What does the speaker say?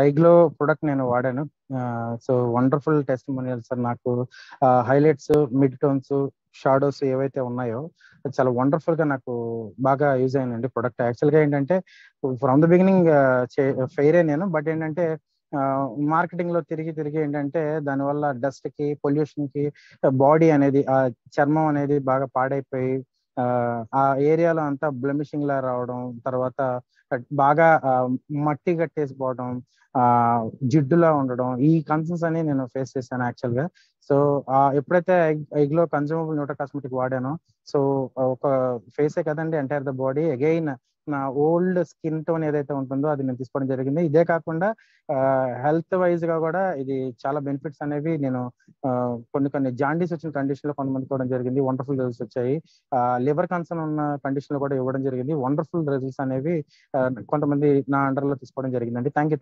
ఐగ్లో product నేను వాడాను. So wonderful testimonial sir. నాకు హైలైట్స్, మిడ్ టోన్స్, షాడోస్ ఏవైతే ఉన్నాయో అది చాలా వండర్ఫుల్ గా నాకు బాగా యూజ్ అయిందండి ప్రొడక్ట్. యాక్చువల్ గా ఏంటంటే ఫ్రమ్ ద బిగినింగ్ ఫెయిరే నేను, బట్ ఏంటంటే మార్కెటింగ్ లో తిరిగి తిరిగి ఏంటంటే దానివల్ల డస్ట్ కి, పొల్యూషన్ కి బాడీ అనేది, ఆ చర్మం అనేది బాగా పాడైపోయి ఆ ఆ ఏరియాలో అంతా బ్లెమిషింగ్ లా రావడం, తర్వాత బాగా మట్టి కట్టేసిపోవడం, ఆ జిడ్డులా ఉండడం, ఈ కన్సర్న్స్ అని నేను ఫేస్ చేశాను యాక్చువల్ గా. సో ఎప్పుడైతే ఐగ్లో కన్జ్యూమబుల్ న్యూట్రా కాస్మెటిక్ వాడానో, సో ఒక ఫేసే కదండి, ఎంటైర్ ద బాడీ అగైన్ నా ఓల్డ్ స్కిన్ టోన్ ఏదైతే ఉంటుందో అది నేను తీసుకోవడం జరిగింది. ఇదే కాకుండా హెల్త్ వైజ్ గా కూడా ఇది చాలా బెనిఫిట్స్ అనేవి నేను కొన్ని కొన్ని జాండీస్ వచ్చిన కండిషన్ లో కొంతమంది ఇవ్వడం జరిగింది. వండర్ఫుల్ రిజల్ట్స్ వచ్చాయి. లివర్ కన్సర్న్ ఉన్న కండిషన్ లో కూడా ఇవ్వడం జరిగింది. వండర్ఫుల్ రిజల్ట్స్ అనేవి కొంతమంది నా అండర్ లో తీసుకోవడం జరిగిందండి. Thank you.